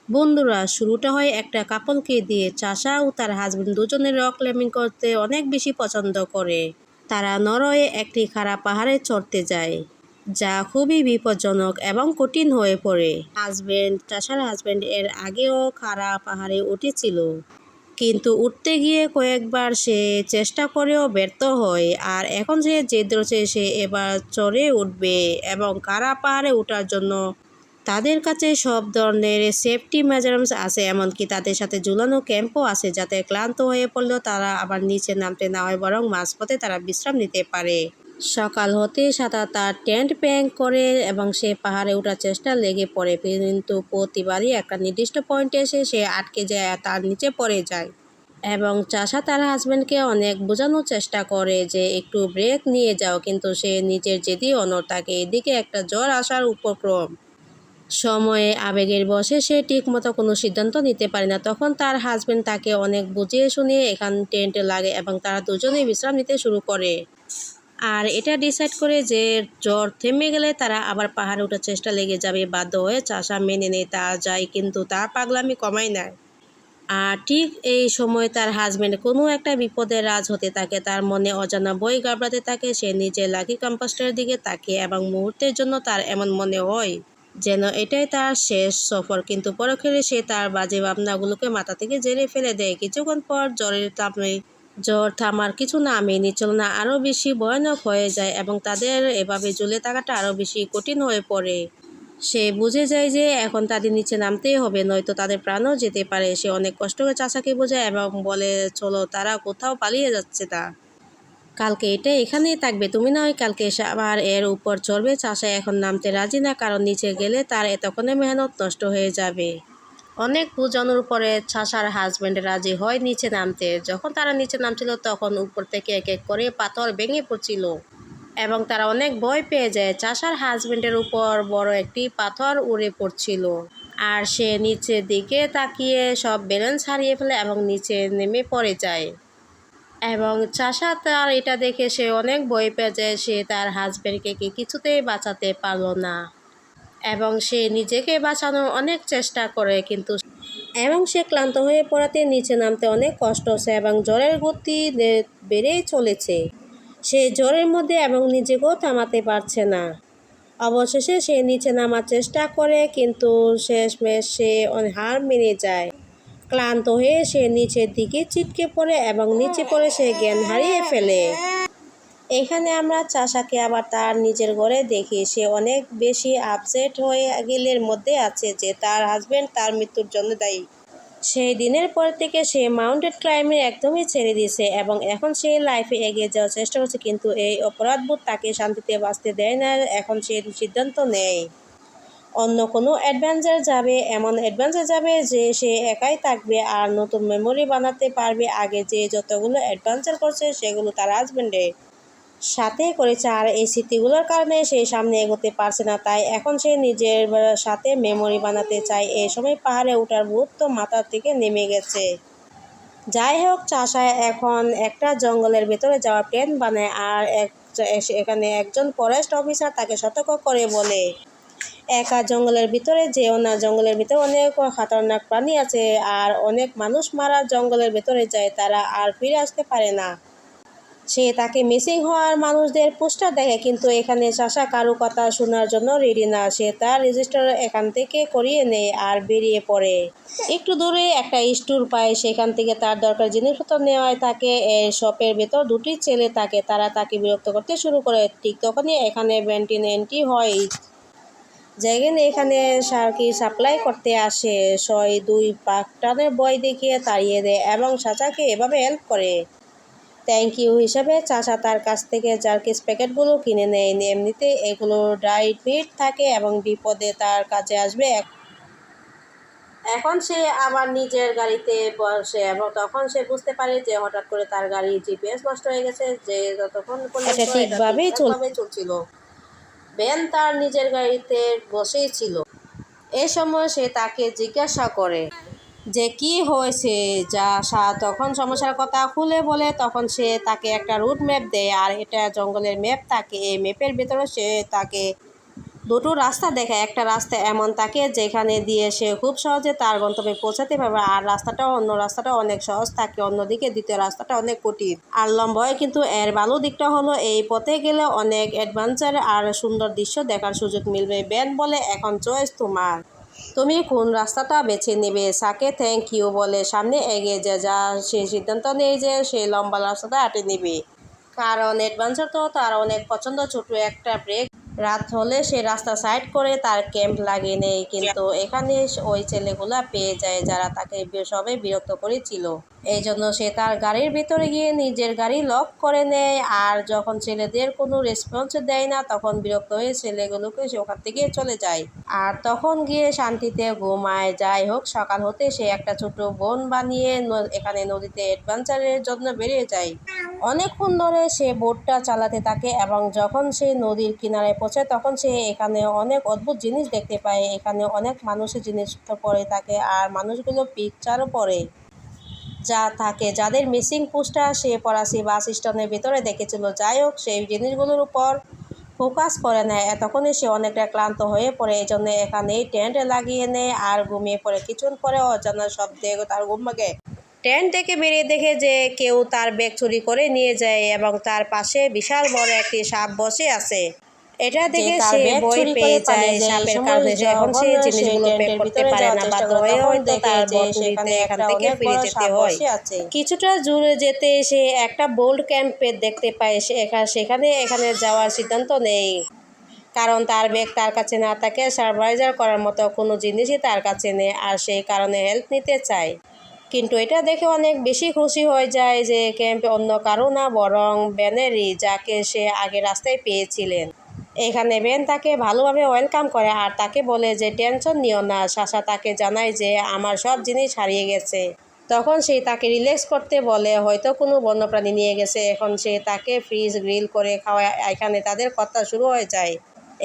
বন্ধুরা, শুরুটা হয় একটা কাপলকে দিয়ে। চাষা ও তার হাজবেন্ড দুজনের রক ক্লাইম্বিং করতে অনেক বেশি পছন্দ করে। তারা নরওয়ে একটি খাড়া পাহাড়ে চড়তে যায়, যা খুবই বিপজ্জনক এবং কঠিন হয়ে পড়ে। চাষার হাজবেন্ড এর আগেও খাড়া পাহাড়ে উঠেছিল, কিন্তু উঠতে গিয়ে কয়েকবার সে চেষ্টা করেও ব্যর্থ হয়। আর এখন সে জেদ ধরেছে, সে এবার চড়ে উঠবে এবং খাড়া পাহাড়ে ওঠার জন্য তাদের কাছে সব ধরনের সেফটি মেজারমেন্টস আছে, এমনকি তাদের সাথে ঝুলানো ক্যাম্পও আছে, যাতে ক্লান্ত হয়ে পড়লেও তারা আবার নিচে নামতে না হয়, বরং মাঝপথে তারা বিশ্রাম নিতে পারে। সকাল হতে সাদা তার টেন্ট প্যাক করে এবং সে পাহাড়ে ওঠার চেষ্টা লেগে পড়ে, কিন্তু প্রতিবারই একটা নির্দিষ্ট পয়েন্টে এসে সে আটকে যায় আর তার নিচে পড়ে যায়। এবং চাষা তার হাজব্যান্ডকে অনেক বোঝানোর চেষ্টা করে যে একটু ব্রেক নিয়ে যাও, কিন্তু সে নিজের জেদি অনড় থাকে। এদিকে একটা ঝড় আসার উপক্রম। সময়ে আবেগের বশে সে ঠিকমতো কোনো সিদ্ধান্ত নিতে পারে না। তখন তার হাজবেন্ড তাকে অনেক বুঝিয়ে শুনিয়ে এখান টেন্টে লাগে এবং তারা দুজনেই বিশ্রাম নিতে শুরু করে। আর এটা ডিসাইড করে যে জ্বর থেমে গেলে তারা আবার পাহাড়ে ওঠার চেষ্টা লেগে যাবে। বাধ্য হয়ে চাষা মেনে নেয়, তা যায়, কিন্তু তার পাগলামি কমায় না। আর ঠিক এই সময় তার হাজবেন্ড কোনো একটা বিপদের রাজ হতে থাকে। তার মনে অজানা বই গাবড়াতে থাকে। সে নিজের লাকি কম্পাসটার দিকে তাকিয়ে এবং মুহূর্তের জন্য তার এমন মনে হয় যেন এটাই তার শেষ সফর, কিন্তু পরক্ষণে সে তার বাজে ভাবনাগুলোকে মাথা থেকে ঝেড়ে ফেলে দেয়। কিছুক্ষণ পর জ্বর থামার কিছু নামই নিচ্ছিল না, আরও বেশি ভয়ানক হয়ে যায় এবং তাদের এভাবে ঝুলে থাকাটা আরও বেশি কঠিন হয়ে পড়ে। সে বুঝে যায় যে এখন তাদের নিচে নামতেই হবে, নয়তো তাদের প্রাণও যেতে পারে। সে অনেক কষ্ট করে চাচাকে বোঝায় এবং বলে, চলো, তারা কোথাও পালিয়ে যাচ্ছে তা। কালকে এটা এখানেই থাকবে, তুমি না হয় কালকে এসে আবার এর উপর চড়বে। চাচা এখন নামতে রাজি না, কারণ নিচে গেলে তার এতক্ষণে মেহনত নষ্ট হয়ে যাবে। অনেক বোঝানোর পরে চাচার হাজবেন্ড রাজি হয় নিচে নামতে। যখন তারা নিচে নামছিল তখন উপর থেকে এক এক করে পাথর ভেঙে পড়ছিল এবং তারা অনেক ভয় পেয়ে যায়। চাচার হাজবেন্ডের উপর বড় একটি পাথর উড়ে পড়ছিল আর সে নিচের দিকে তাকিয়ে সব ব্যালেন্স হারিয়ে ফেলে এবং নিচে নেমে পড়ে যায়। এবং চাষা তার এটা দেখে সে অনেক ভয় পেয়ে যায়। সে তার হাজবেন্ডকে কিছুতেই বাঁচাতে পারল না এবং সে নিজেকে বাঁচানোর অনেক চেষ্টা করে, কিন্তু সে ক্লান্ত হয়ে পড়াতে নিচে নামতে অনেক কষ্ট হচ্ছে এবং জ্বরের গতি বেড়েই চলেছে। সে জ্বরের মধ্যে এবং নিজেকেও থামাতে পারছে না। অবশেষে সে নিচে নামার চেষ্টা করে, কিন্তু শেষমেশ সে হার মেনে যায়। ক্লান্ত হয়ে সে নিচের দিকে ছিটকে পড়ে এবং নিচে পড়ে সে জ্ঞান হারিয়ে ফেলে। এখানে আমরা চাষাকে আবার তার নিজের ঘরে দেখি। সে অনেক বেশি আপসেট হয়ে গিলের মধ্যে আছে যে তার হাজবেন্ড তার মৃত্যুর জন্য দায়ী। সেই দিনের পর থেকে সে মাউন্টেন ক্লাইম্বিং একদমই ছেড়ে দিয়েছে এবং এখন সে লাইফে এগিয়ে যাওয়ার চেষ্টা করছে, কিন্তু এই অপরাধবোধ তাকে শান্তিতে বাঁচতে দেয় না। এখন সে সিদ্ধান্ত নেয় অন্য কোনো অ্যাডভেঞ্চার যাবে, এমন অ্যাডভেঞ্চার যাবে যে সে একাই থাকবে আর নতুন মেমোরি বানাতে পারবে। আগে যে যতগুলো অ্যাডভেঞ্চার করছে সেগুলো তার হাজবেন্ডের সাথে করেছে, আর এই স্মৃতিগুলোর কারণে সে সামনে এগোতে পারছে না। তাই এখন সে নিজের সাথে মেমোরি বানাতে চায়। এই সময় পাহাড়ে ওঠার ভূত তো মাথা থেকে নেমে গেছে। যাই হোক, চাষায় এখন একটা জঙ্গলের ভেতরে যাওয়ার প্ল্যান বানায় আর এখানে একজন ফরেস্ট অফিসার তাকে সতর্ক করে বলে, একা জঙ্গলের ভিতরে যেও না, জঙ্গলের ভিতরে অনেক খতরনাক প্রাণী আছে আর অনেক মানুষ মারা জঙ্গলের ভেতরে যায়, তারা আর ফিরে আসতে পারে না। সে তাকে মিসিং হওয়ার মানুষদের পোস্টার দেখে, কিন্তু এখানে চাষা কারো কথা শোনার জন্য রেডি না। সে তার রেজিস্টার এখান থেকে করিয়ে নেয় আর বেরিয়ে পড়ে। একটু দূরে একটা স্টোর পায়, সেখান থেকে তার দরকার জিনিসপত্র নেওয়ায় থাকে। এই শপের ভেতর দুটি ছেলে থাকে, তারা তাকে বিরক্ত করতে শুরু করে। ঠিক তখনই এখানে বেন্টিন এন্ট্রি হয়। যেখানে এখানে সার্কি সাপ্লাই করতে আসে। সয় 2 পাকটানের বই দেখিয়ে তাড়িয়ে দেয় এবং চাচাকে এভাবে হেল্প করে। থ্যাংক ইউ হিসাবে চাচা তার কাছ থেকে জার্কিস প্যাকেটগুলো কিনে নেয়। এমনিতে এগুলো ড্রাইড মিট থাকে এবং বিপদে তার কাছে আসবে। এখন সে আবার নিজের গাড়িতে বসে এবং তখন সে বুঝতে পারে যে হঠাৎ করে তার গাড়ির জিপিএস নষ্ট হয়ে গেছে, যে যতক্ষণ পর্যন্ত এটা ঠিকভাবেই চলছিল। বেন তার নিজের গাড়িতে বসেই ছিল। এ সময় সে তাকে জিজ্ঞাসা করে যে কি হয়েছে। তখন সমস্যার কথা খুলে বলে। তখন সে তাকে একটা রুট ম্যাপ দেয় আর এটা জঙ্গলের ম্যাপ থাকে। এই ম্যাপের ভেতরে সে তাকে দুটো রাস্তা দেখে, একটা রাস্তা এমন থাকে যেখানে দিয়ে সে খুব সহজে তার গন্তব্যে পৌঁছাতে পারবে, আর অন্য রাস্তাটা অনেক সহজ থাকে, অন্যদিকে দ্বিতীয় রাস্তাটা অনেক কঠিন আর লম্বা হয়। কিন্তু এর ভালো দিকটা হলো এই পথে গেলে অনেক অ্যাডভেঞ্চার আর সুন্দর দৃশ্য দেখার সুযোগ মিলবে। বেন বলে, এখন চয়েস তোমার, তুমি কোন রাস্তাটা বেছে নেবে। সাকে থ্যাংক ইউ বলে সামনে এগিয়ে যা সে সিদ্ধান্ত নেই যে সে লম্বা রাস্তাটা হাঁটে নেবে, কারণ অ্যাডভেঞ্চার তো তার অনেক পছন্দ। ছোট একটা ব্রেক রাত হলে সে রাস্তা সাইড করে তার ক্যাম্প লাগিয়ে নেয়, কিন্তু এখানে ওই ছেলেগুলা পেয়ে যায় যারা তাকে সবে বিরক্ত করেছিল। এই জন্য সে তার গাড়ির ভিতরে গিয়ে নিজের গাড়ি লক করে নেয়, আর যখন ছেলেদের কোনো রেসপন্স দেয় না তখন বিরক্ত হয়ে ছেলেগুলোকে সে ওখান থেকে চলে যায়, আর তখন গিয়ে শান্তিতে ঘুমায়। যাই হোক, সকাল হতে সে একটা ছোট বোন বানিয়ে এখানে নদীতে অ্যাডভেঞ্চারের জন্য বেরিয়ে যায়। অনেকক্ষণ ধরে সে বোটটা চালাতে থাকে এবং যখন সে নদীর কিনারে পৌঁছায় তখন সে এখানে অনেক অদ্ভুত জিনিস দেখতে পায়। এখানে অনেক মানুষের জিনিস পড়ে থাকে, আর মানুষগুলো পিকচারও পড়ে যা থাকে যাদের মিসিং পোস্টার সে ফরাসি বাস স্ট্যান্ডের ভিতরে দেখেছিল। যাই হোক, সেই জিনিসগুলোর উপর ফোকাস করে নেয়। এতক্ষণে সে অনেকটা ক্লান্ত হয়ে পড়ে, এই জন্য এখানেই টেন্ট লাগিয়ে নেয় আর ঘুমিয়ে পড়ে। কিছুক্ষণ পরে অজানা শব্দে তার ঘুম ভাঙে। টেন্ট থেকে বেরিয়ে দেখে যে কেউ তার ব্যাগ চুরি করে নিয়ে যায় এবং তার পাশে বিশাল বড় একটি সাপ বসে আছে। এটা দেখে সে ভয় পেয়ে যায় সাপের কারণে। এখন সে জিনিসগুলো প্যাক করতে পারে না, বাধ্য হয়ে হয়তো তার বটুরিতে এখান থেকে ফিরে যেতে হয়। কিছুটা দূরে যেতে সে একটা বোল্ড ক্যাম্পে দেখতে পায়। সেখানে যাওয়ার সিদ্ধান্ত নেই, কারণ তার ব্যাগ তার কাছে না থাকে, সার্ভাইভার করার মতো কোনো জিনিসই তার কাছে নেই, আর সেই কারণে হেল্প নিতে চায়। কিন্তু এটা দেখে অনেক বেশি খুশি হয়ে যায় যে ক্যাম্পে অন্য কারো না, বরং বেনেরই, যাকে সে আগে রাস্তায় পেয়েছিলেন। এখানে বেন তাকে ভালোভাবে ওয়েলকাম করে আর তাকে বলে যে টেনশন নিও না। সাশা তাকে জানায় যে আমার সব জিনিস হারিয়ে গেছে। তখন সে তাকে রিল্যাক্স করতে বলে হয়তো কোনো বন্যপ্রাণী নিয়ে গেছে। এখন সে তাকে ফ্রিজ গ্রিল করে খাওয়ায়। এখানে তাদের কথা শুরু হয়ে যায়।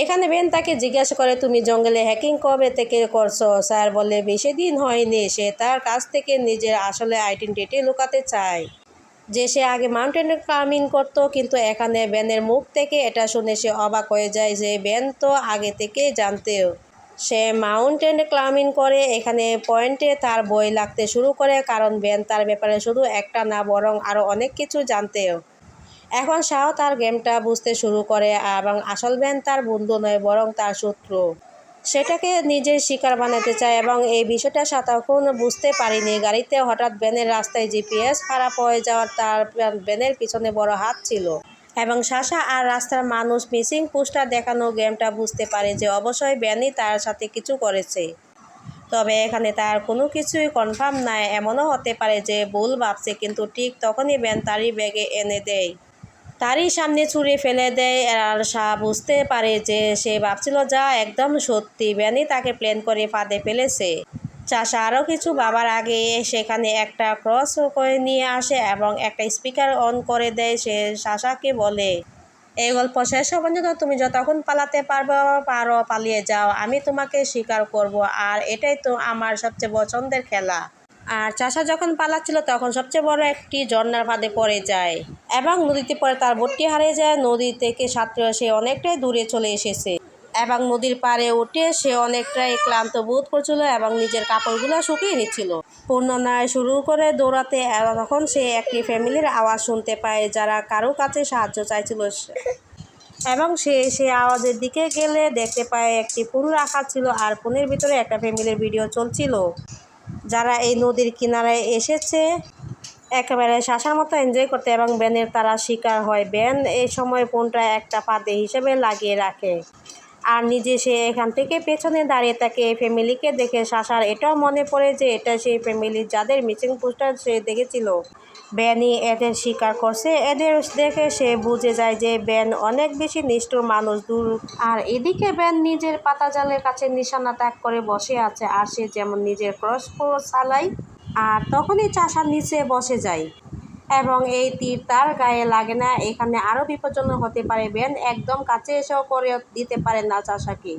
এখানে বেন তাকে জিজ্ঞাসা করে, তুমি জঙ্গলে হ্যাকিং কবে থেকে করছো? স্যার বলে, বেশি দিন হয়নি। সে তার কাছ থেকে নিজের আসলে আইডেন্টিটি লুকাতে চায়, যে সে আগে মাউন্টেন ক্লাইম্বিং করতো। কিন্তু এখানে বেনের মুখ থেকে এটা শুনে সে অবাক হয়ে যায় যে বেন তো আগে থেকে জানতেও সে মাউন্টেন ক্লাইম্বিং করে। এখানে পয়েন্টে তার ভয় লাগতে শুরু করে, কারণ বেন তার ব্যাপারে শুধু একটা না, বরং আরও অনেক কিছু জানতেও। এখন শাও তার গেমটা বুঝতে শুরু করে এবং আসল বেন তার বন্ধু নয়, বরং তার শত্রু। সেটাকে নিজের শিকার বানাতে চায় এবং এই বিষয়টা সে তখন বুঝতে পারেনি। গাড়িতে হঠাৎ বেনের রাস্তায় জিপিএস খারাপ হয়ে যাওয়ার তার বেনের পিছনে বড় হাত ছিল, এবং সাশা আর রাস্তার মানুষ মিসিং পোস্টার দেখানো গেমটা বুঝতে পারে যে অবশ্যই বেনই তার সাথে কিছু করেছে। তবে এখানে তার কোনো কিছুই কনফার্ম নাই, এমনও হতে পারে যে ভুল ভাবছে। কিন্তু ঠিক তখনই বেন তারই ব্যাগে এনে দেয়, তারই সামনে ছুঁড়ে ফেলে দেয়, আর সা বুঝতে পারে যে সে ভাবছিল যা একদম সত্যি। বেনই তাকে প্ল্যান করে ফাঁদে ফেলেছে। চাষা আরও কিছু বাবার আগে সেখানে একটা ক্রস করে নিয়ে আসে এবং একটা স্পিকার অন করে দেয়। সে সাশাকে বলে, এই গল্প শেষ হওয়ার জন্য তুমি যতক্ষণ পালাতে পারো পালিয়ে যাও, আমি তোমাকে স্বীকার করব, আর এটাই তো আমার সবচেয়ে পছন্দের খেলা। আর চাষা যখন পালাচ্ছিল তখন সবচেয়ে বড় একটি ঝর্ণার ফাঁদে পড়ে যায় এবং নদীতে পড়ে তার বোটটি হারিয়ে যায়। নদী থেকে সাঁতরে সে অনেকটাই দূরে চলে এসেছে এবং নদীর পাড়ে উঠে সে অনেকটাই ক্লান্ত বোধ করছিল এবং নিজের কাপড়গুলো শুকিয়ে নিচ্ছিল। পুনরায় শুরু করে দৌড়াতে, তখন সে একটি ফ্যামিলির আওয়াজ শুনতে পায় যারা কারো কাছে সাহায্য চাইছিল, এবং সে আওয়াজের দিকে গেলে দেখতে পায় একটি ফোন রাখা ছিল, আর ফোনের ভিতরে একটা ফ্যামিলির ভিডিও চলছিল যারা এই নদীর কিনারায় এসেছে একেবারে শাসার মতো এনজয় করতে, এবং বেনের তারা শিকার হয়। বেন এই সময় ফোনটা একটা ফাঁদে হিসেবে লাগিয়ে রাখে আর নিজে সে এখান থেকে পেছনে দাঁড়িয়ে থাকে। এই ফ্যামিলিকে দেখে শাসার এটাও মনে পড়ে যে এটা সেই ফ্যামিলি যাদের মিসিং পোস্টার সে দেখেছিল। বেনই এদের শিকার করছে। এদের দেখে সে বুঝে যায় যে বেন অনেক বেশি নিষ্ঠুর মানুষ। দূর আর এদিকে বেন নিজের পাতা জালের কাছে নিশানা ত্যাগ করে বসে আছে, আর সে যেমন নিজের ক্রসবো চালায়, আর তখনই চাষার নিচে বসে যায় এবং এই তীর তার গায়ে লাগে না। এখানে আরও বিপজ্জনক হতে পারে। বেন একদম কাছে এসেও করে দিতে পারে না চাষাকে।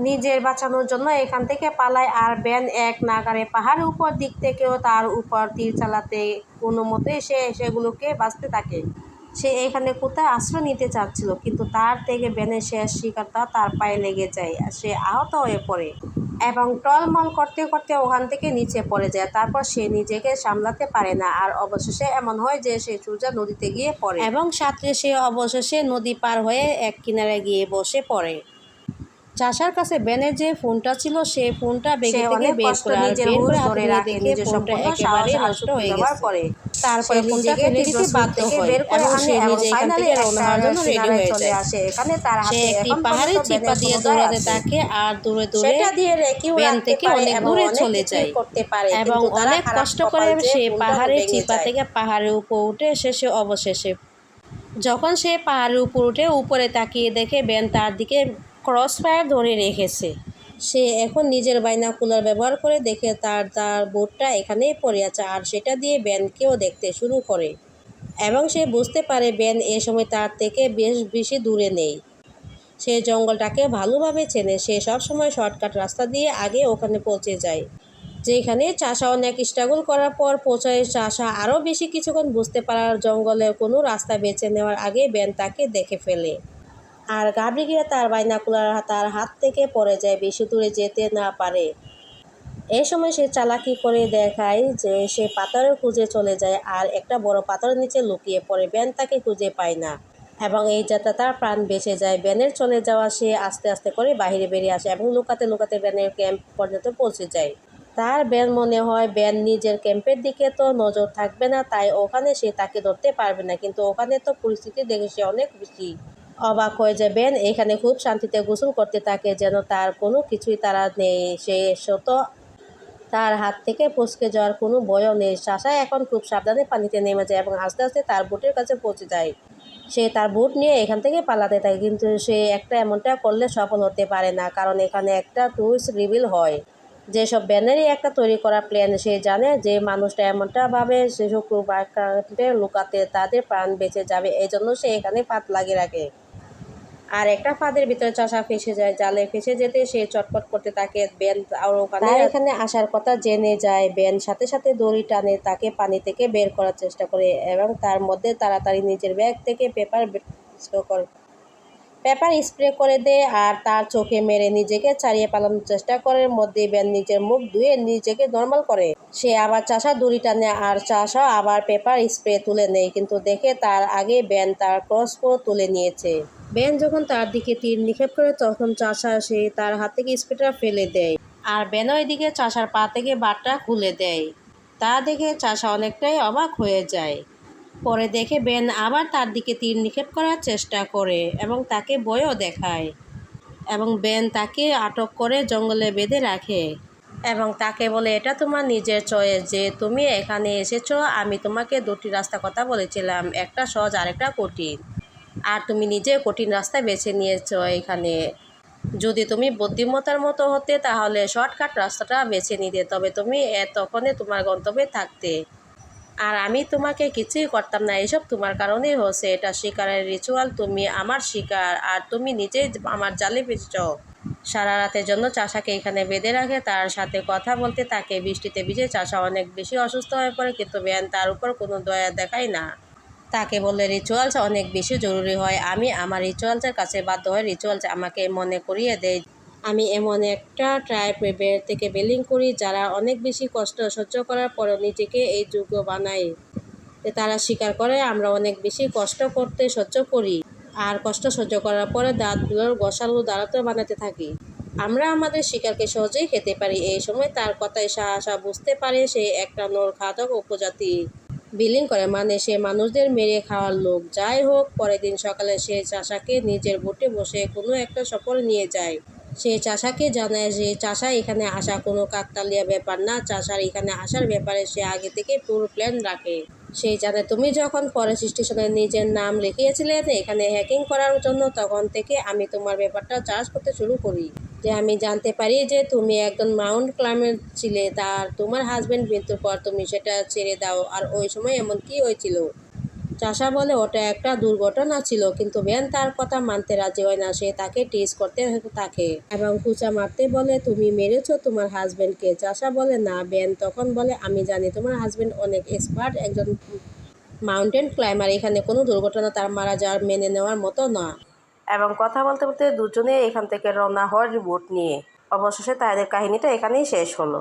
নিজের বাঁচানোর জন্য এখান থেকে পালায়, আর বেন এক নাগারে পাহাড়ের উপর দিক থেকেও তার উপর তীর চালাতে কোনো মতে সে সেগুলোকে বাঁচতে থাকে। সে এখানে কোথায় আশ্রয় নিতে চাচ্ছিল, কিন্তু তার থেকে বেনের শেষ শিকারটা তার পায়ে লেগে যায়। সে আহত হয়ে পড়ে এবং টলমল করতে করতে ওখান থেকে নিচে পড়ে যায়। তারপর সে নিজেকে সামলাতে পারে না, আর অবশেষে এমন হয় যে সে সোজা নদীতে গিয়ে পড়ে এবং সাঁতরে সে অবশেষে নদী পার হয়ে এক কিনারে গিয়ে বসে পড়ে। চাষার কাছে বেনের যে ফোনটা ছিল, সে ফোনটা বেগে থেকে বের করে হাতে নিয়ে দেখে ফোনটা একেবারে নষ্ট হয়ে গেছে। তারপরে ফোনটা ফেলে দিতে বাধ্য হয় এবং সে নিজে এখান থেকে রওনা হওয়ার জন্য রেডি হয়ে যায়। সে একটি পাহাড়ে চিপা দিয়ে দৌড়াতে থাকে আর দূরে দূরে বেন থেকে অনেক দূরে চলে যায় এবং অনেক কষ্ট করে সে পাহাড়ে চিপা থেকে পাহাড়ের উপর উঠে শেষে অবশেষে যখন সে পাহাড়ের উপর উঠে উপরে তাকিয়ে দেখে বেন তার দিকে ক্রস ফায়ার ধরে রেখেছে। সে এখন নিজের বাইনাকুলার ব্যবহার করে দেখে তার বোটটা এখানেই পড়ে আছে, আর সেটা দিয়ে বেনকেও দেখতে শুরু করে এবং সে বুঝতে পারে বেন এ সময় তার থেকে বেশ বেশি দূরে নেই। সে জঙ্গলটাকে ভালোভাবে চেনে। সে সবসময় শর্টকাট রাস্তা দিয়ে আগে ওখানে পৌঁছে যায়, যেখানে চাষা অনেক স্ট্রাগল করার পর পৌঁছায়। চাষা আরও বেশি কিছুক্ষণ বুঝতে পারার জঙ্গলের কোনো রাস্তা বেছে নেওয়ার আগে বেন তাকে দেখে ফেলে আর ঘাবড়ে গিয়ে তার বাইনাকুলার তার হাত থেকে পড়ে যায়, বেশি দূরে যেতে না পারে। এই সময় সে চালাকি করে দেখায় যে সে পাথরের খুঁজে চলে যায় আর একটা বড় পাথরের নিচে লুকিয়ে পড়ে। বেন তাকে খুঁজে পায় না এবং এই যাত্রা তার প্রাণ বেঁচে যায়। বেনের চলে যাওয়া সে আস্তে আস্তে করে বাইরে বেরিয়ে আসে এবং লুকাতে লুকাতে বেনের ক্যাম্প পর্যন্ত পৌঁছে যায়। তার বেন মনে হয় বেন নিজের ক্যাম্পের দিকে তো নজর থাকবে না, তাই ওখানে সে তাকে ধরতে পারবে না, কিন্তু ওখানে তো পরিস্থিতি দেখে সে অনেক বেশি অবাক হয়ে যায়। বেন এখানে খুব শান্তিতে গোসল করতে থাকে, যেন তার কোনো কিছুই তারা নেই। সে শত তার হাত থেকে ফসকে যাওয়ার কোনো ভয়ও নেই। চাষা এখন খুব সাবধানে পানিতে নেমে যায় এবং আস্তে আস্তে তার বোটের কাছে পৌঁছে যায়। সে তার বোট নিয়ে এখান থেকে পালাতে থাকে, কিন্তু সে এমনটা করলে সফল হতে পারে না, কারণ এখানে একটা টুইস্ট রিভিল হয়। যেসব ব্যানেরই একটা তৈরি করা প্ল্যান। সে জানে যে মানুষটা এমনটা ভাবে সেসব লুকাতে তাদের প্রাণ বেঁচে যাবে, এই জন্য সে এখানে ফাঁদ লাগিয়ে রাখে। আর একটা ফাঁদের ভিতরে চাষা ফেসে যায়। জালে ফেসে যেতে সে চটপট করতে থাকে। বেন আর ওখানে এখানে আসার কথা জেনে যায়। বেন সাথে সাথে দড়ি টানে তাকে পানি থেকে বের করার চেষ্টা করে এবং তার মধ্যে তাড়াতাড়ি নিজের ব্যাগ থেকে পেপার স্প্রে করে দেয় আর তার চোখে মেরে নিজেকে ছাড়িয়ে পালানোর চেষ্টা করে। মধ্যে বেন নিজের মুখ ধুয়ে নিজেকে নর্মাল করে। সে আবার চাষা দড়ি টানে আর চাষা আবার পেপার স্প্রে তুলে নেয়, কিন্তু দেখে তার আগে বেন তার ক্রসবো তুলে নিয়েছে। বেন যখন তার দিকে তীর নিক্ষেপ করে তখন চাষা সে তার হাত থেকে স্প্রেটা ফেলে দেয় আর বেন ওইদিকে চাষার পা থেকে বারটা খুলে দেয়। তা দেখে চাষা অনেকটাই অবাক হয়ে যায়। পরে দেখে বেন আবার তার দিকে তীর নিক্ষেপ করার চেষ্টা করে এবং তাকে ভয়ও দেখায় এবং বেন তাকে আটক করে জঙ্গলে বেঁধে রাখে এবং তাকে বলে, এটা তোমার নিজের চয়েস যে তুমি এখানে এসেছো। আমি তোমাকে দুটি রাস্তা কথা বলেছিলাম, একটা সহজ আর একটা কঠিন, আর তুমি নিজে কঠিন রাস্তা বেছে নিয়েছো। এখানে যদি তুমি বুদ্ধিমত্তার মতো হতে তাহলে শর্টকাট রাস্তাটা বেছে নিতে, তবে তুমি তখনই তোমার গন্তব্যে থাকতে, আর আমি তোমাকে কিছুই করতাম না। এসব তোমার কারণেই হচ্ছে। এটা শিকারের রিচুয়াল, তুমি আমার শিকার আর তুমি নিজেই আমার জালে ফেসেছ। সারা রাতের জন্য চাষাকে এখানে বেঁধে রাখে, তার সাথে কথা বলতে থাকে। বৃষ্টিতে ভিজে চাষা অনেক বেশি অসুস্থ হয়ে পড়ে, কিন্তু বেন তার উপর কোনো দয়া দেখায় না। তাকে বললে রিচুয়ালস অনেক বেশি জরুরি হয়। আমি আমার রিচুয়ালসের কাছে বাধ্য হয়ে রিচুয়ালস আমাকে মনে করিয়ে দেয় আমি এমন একটা ট্রাইবের থেকে বিলং করি যারা অনেক বেশি কষ্ট সহ্য করার পরও নিজেকে এই যোগ্য বানায়। তারা স্বীকার করে আমরা অনেক বেশি কষ্ট করতে সহ্য করি, আর কষ্ট সহ্য করার পরে দাঁতগুলোর গসালু দাঁড়াতে বানাতে থাকি। আমরা আমাদের শিকারকে সহজেই খেতে পারি। এই সময় তার কথায় সাহসা বুঝতে পারে সে একটা নর খাদক উপজাতি বিলিং করে, মানে সে মানুষদের মেরে খাওয়ার লোক। যাই হোক, পরের দিন সকালে সে চাষাকে নিজের বোটে বসে কোনো একটা সফর নিয়ে যায়। সে চাষাকে জানায় যে চাষা এখানে আসা কোনো কাকতালীয় ব্যাপার না। চাষার এখানে আসার ব্যাপারে সে আগে থেকে পুরো প্ল্যান রাখে। সে জানে তুমি যখন ফরেস্ট স্টেশনে নিজের নাম লিখিয়েছিলে এখানে হ্যাকিং করার জন্য, তখন থেকে আমি তোমার ব্যাপারটা চার্জ করতে শুরু করি। যে আমি জানতে পারি যে তুমি একজন মাউন্ট ক্লাইম্বার ছিলে, তার তোমার হাজব্যান্ড মৃত্যুর পর তুমি সেটা ছেড়ে দাও। আর ওই সময় এমন কি হয়েছিল? চাষা বলে ওটা একটা দুর্ঘটনা ছিল, কিন্তু বেন তার কথা মানতে রাজি হয় না। সে তাকে টিজ করতে থাকে এবং খুঁচা মারতে বলে, তুমি মেরেছো তোমার হাজব্যান্ডকে। চাষা বলে না। বেন তখন বলে, আমি জানি তোমার হাজব্যান্ড অনেক এক্সপার্ট একজন মাউন্টেন ক্লাইম্বার এখানে কোনো দুর্ঘটনা তার মারা যাওয়ার মেনে নেওয়ার মতো না। এবং কথা বলতে বলতে দুজনে এখান থেকে রওনা হওয়ার রিপোর্ট নিয়ে অবশেষে তাদের কাহিনীটা এখানেই শেষ হলো।